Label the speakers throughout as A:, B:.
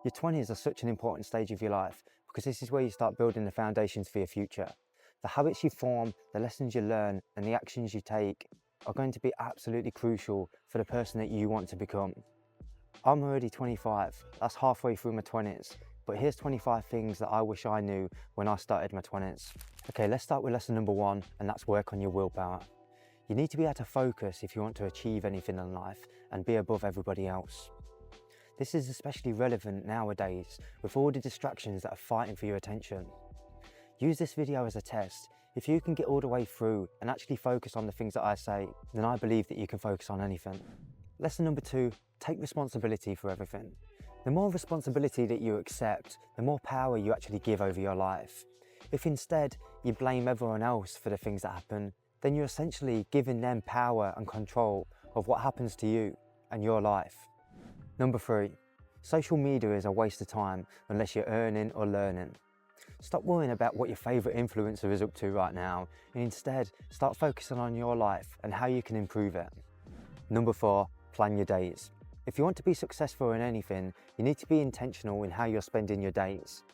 A: Your 20s are such an important stage of your life because this is where you start building the foundations for your future. The habits you form, the lessons you learn, and the actions you take are going to be absolutely crucial for the person that you want to become. I'm already 25, that's halfway through my 20s, but here's 25 things that I wish I knew when I started my 20s. Okay, let's start with lesson number 1, and that's work on your willpower. You need to be able to focus if you want to achieve anything in life and be above everybody else. This is especially relevant nowadays with all the distractions that are fighting for your attention. Use this video as a test. If you can get all the way through and actually focus on the things that I say, then I believe that you can focus on anything. Lesson number 2, take responsibility for everything. The more responsibility that you accept, the more power you actually give over your life. If instead you blame everyone else for the things that happen, then you're essentially giving them power and control of what happens to you and your life. Number 3, social media is a waste of time unless you're earning or learning. Stop worrying about what your favourite influencer is up to right now and instead start focusing on your life and how you can improve it. Number 4, plan your days. If you want to be successful in anything, you need to be intentional in how you're spending your days.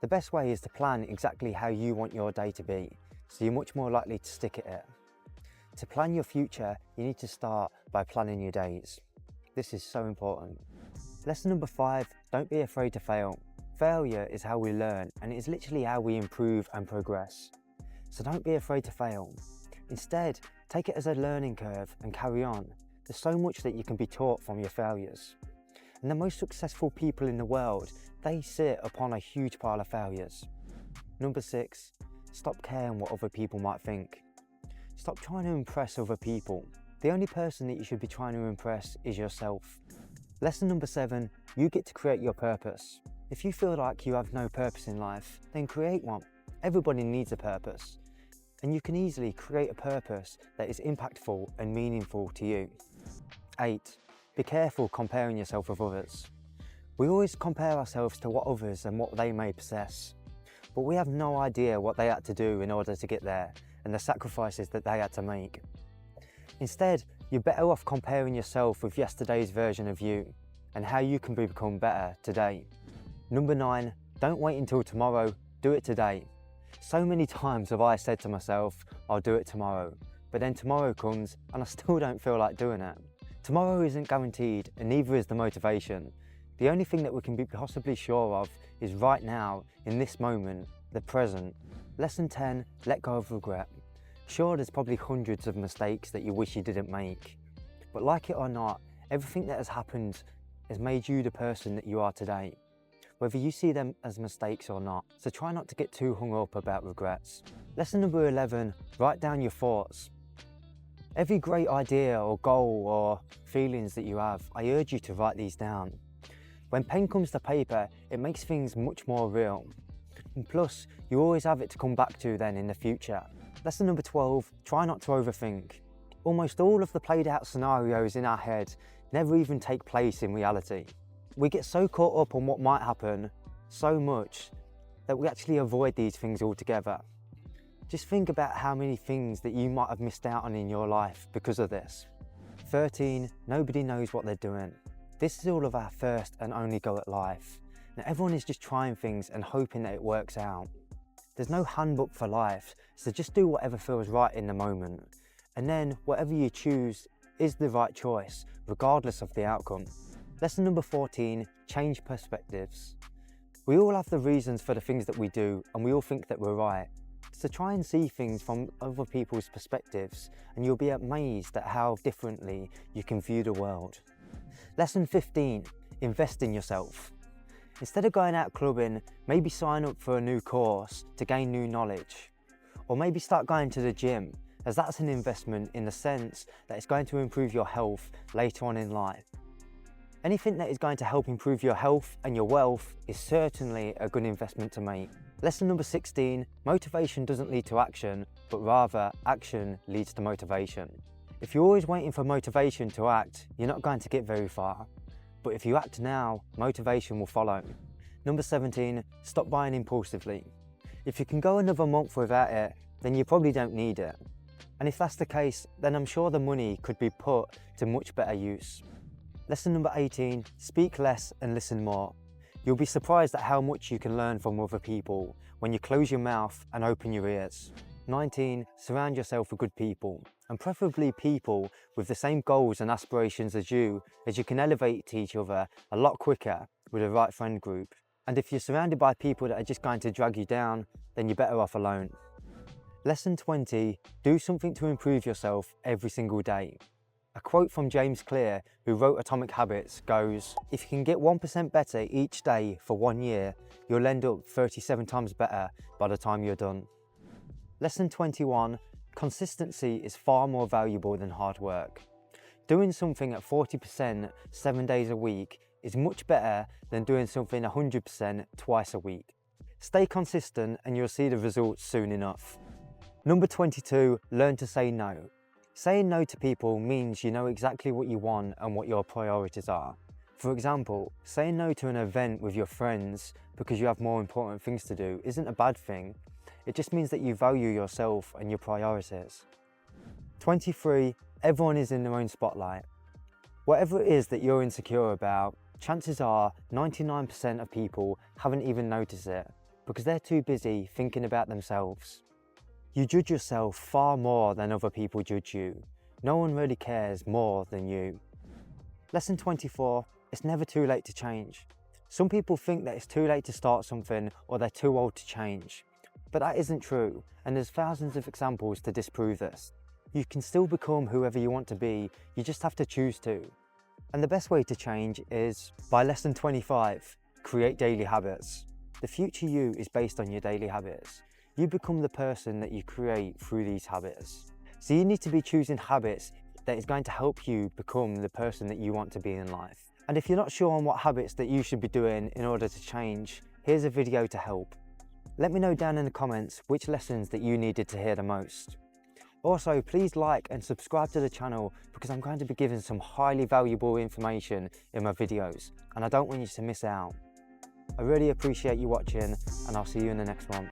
A: The best way is to plan exactly how you want your day to be, so you're much more likely to stick at it. To plan your future, you need to start by planning your days. This is so important. Lesson number 5, don't be afraid to fail. Failure is how we learn, and it is literally how we improve and progress. So don't be afraid to fail. Instead, take it as a learning curve and carry on. There's so much that you can be taught from your failures. And the most successful people in the world, they sit upon a huge pile of failures. Number 6, stop caring what other people might think. Stop trying to impress other people. The only person that you should be trying to impress is yourself. Lesson number 7, you get to create your purpose. If you feel like you have no purpose in life, then create one. Everybody needs a purpose. And you can easily create a purpose that is impactful and meaningful to you. 8, be careful comparing yourself with others. We always compare ourselves to what others and what they may possess. But we have no idea what they had to do in order to get there and the sacrifices that they had to make. Instead, you're better off comparing yourself with yesterday's version of you and how you can become better today. Number 9, don't wait until tomorrow, do it today. So many times have I said to myself, I'll do it tomorrow, but then tomorrow comes and I still don't feel like doing it. Tomorrow isn't guaranteed and neither is the motivation. The only thing that we can be possibly sure of is right now, in this moment, the present. Lesson 10, let go of regret. Sure, there's probably hundreds of mistakes that you wish you didn't make, but like it or not, everything that has happened has made you the person that you are today, whether you see them as mistakes or not. So try not to get too hung up about regrets. Lesson number 11, write down your thoughts. Every great idea or goal or feelings that you have, I urge you to write these down. When pen comes to paper, it makes things much more real. And plus, you always have it to come back to then in the future. Lesson number 12, try not to overthink. Almost all of the played out scenarios in our head never even take place in reality. We get so caught up on what might happen so much that we actually avoid these things altogether. Just think about how many things that you might have missed out on in your life because of this. 13, nobody knows what they're doing. This is all of our first and only go at life. Now everyone is just trying things and hoping that it works out. There's no handbook for life, so just do whatever feels right in the moment. And then whatever you choose is the right choice, regardless of the outcome. Lesson number 14, change perspectives. We all have the reasons for the things that we do, and we all think that we're right. So try and see things from other people's perspectives, and you'll be amazed at how differently you can view the world. Lesson 15, invest in yourself. Instead of going out clubbing, maybe sign up for a new course to gain new knowledge. Or maybe start going to the gym, as that's an investment in the sense that it's going to improve your health later on in life. Anything that is going to help improve your health and your wealth is certainly a good investment to make. Lesson number 16, motivation doesn't lead to action, but rather action leads to motivation. If you're always waiting for motivation to act, you're not going to get very far. But if you act now, motivation will follow. Number 17, stop buying impulsively. If you can go another month without it, then you probably don't need it. And if that's the case, then I'm sure the money could be put to much better use. Lesson number 18, speak less and listen more. You'll be surprised at how much you can learn from other people when you close your mouth and open your ears. 19. Surround yourself with good people, and preferably people with the same goals and aspirations as you can elevate each other a lot quicker with the right friend group. And if you're surrounded by people that are just going to drag you down, then you're better off alone. Lesson 20. Do something to improve yourself every single day. A quote from James Clear, who wrote Atomic Habits, goes, "If you can get 1% better each day for 1 year, you'll end up 37 times better by the time you're done." Lesson 21. Consistency is far more valuable than hard work. Doing something at 40% 7 days a week is much better than doing something 100% twice a week. Stay consistent and you'll see the results soon enough. Number 22, learn to say no. Saying no to people means you know exactly what you want and what your priorities are. For example, saying no to an event with your friends because you have more important things to do isn't a bad thing. It just means that you value yourself and your priorities. 23, everyone is in their own spotlight. Whatever it is that you're insecure about, chances are 99% of people haven't even noticed it because they're too busy thinking about themselves. You judge yourself far more than other people judge you. No one really cares more than you. Lesson 24, it's never too late to change. Some people think that it's too late to start something or they're too old to change. But that isn't true, and there's thousands of examples to disprove this. You can still become whoever you want to be, you just have to choose to. And the best way to change is, by lesson 25, create daily habits. The future you is based on your daily habits. You become the person that you create through these habits. So you need to be choosing habits that is going to help you become the person that you want to be in life. And if you're not sure on what habits that you should be doing in order to change, here's a video to help. Let me know down in the comments which lessons that you needed to hear the most. Also, please like and subscribe to the channel because I'm going to be giving some highly valuable information in my videos and I don't want you to miss out. I really appreciate you watching and I'll see you in the next one.